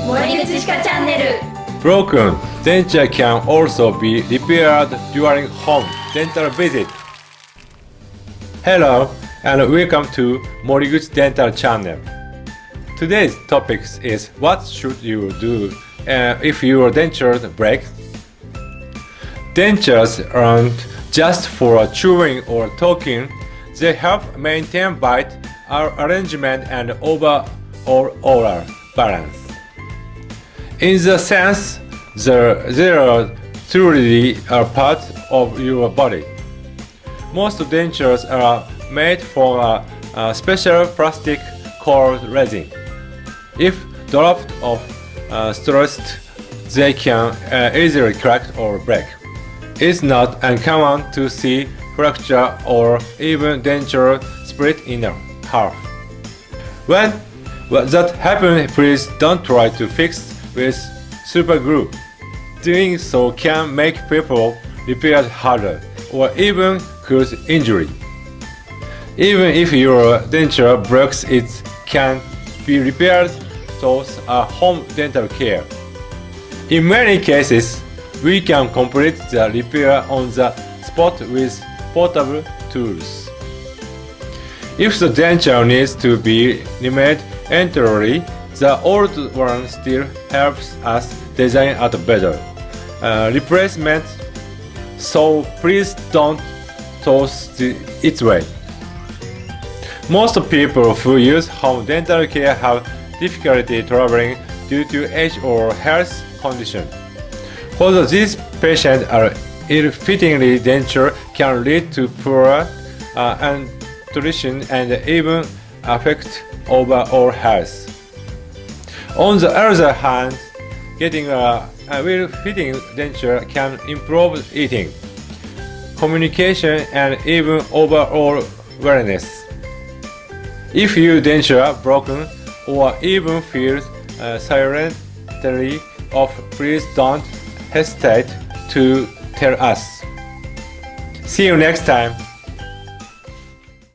森口歯科チャンネル。 Broken denture can also be repaired during home dental visit. Hello and welcome to Morioka Dental Channel. Today's topic is what should you do if your denture breaks. Dentures aren't just for chewing or talking, they help maintain bite, arrangement and overall oral balance. In the sense, they are truly a part of your body. Most dentures are made from a special plastic called resin. If dropped or stressed, they can easily crack or break. It's not uncommon to see fracture or even denture split in half. When that happens, please don't try to fix with super glue. Doing so can make people repair harder or even cause injury. Even if your denture breaks, it can be repaired through a home dental care. In many cases, we can complete the repair on the spot with portable tools. If the denture needs to be remade entirely, the old one still helps us design a better replacement, so please don't toss it away. Most people who use home dental care have difficulty traveling due to age or health condition. Although these patients are ill-fittingly denture can lead to poor nutrition and even affect overall health. On the other hand, getting a well-fitting denture can improve eating, communication, and even overall wellness. If your denture broken or even feels silently off, please don't hesitate to tell us. See you next time.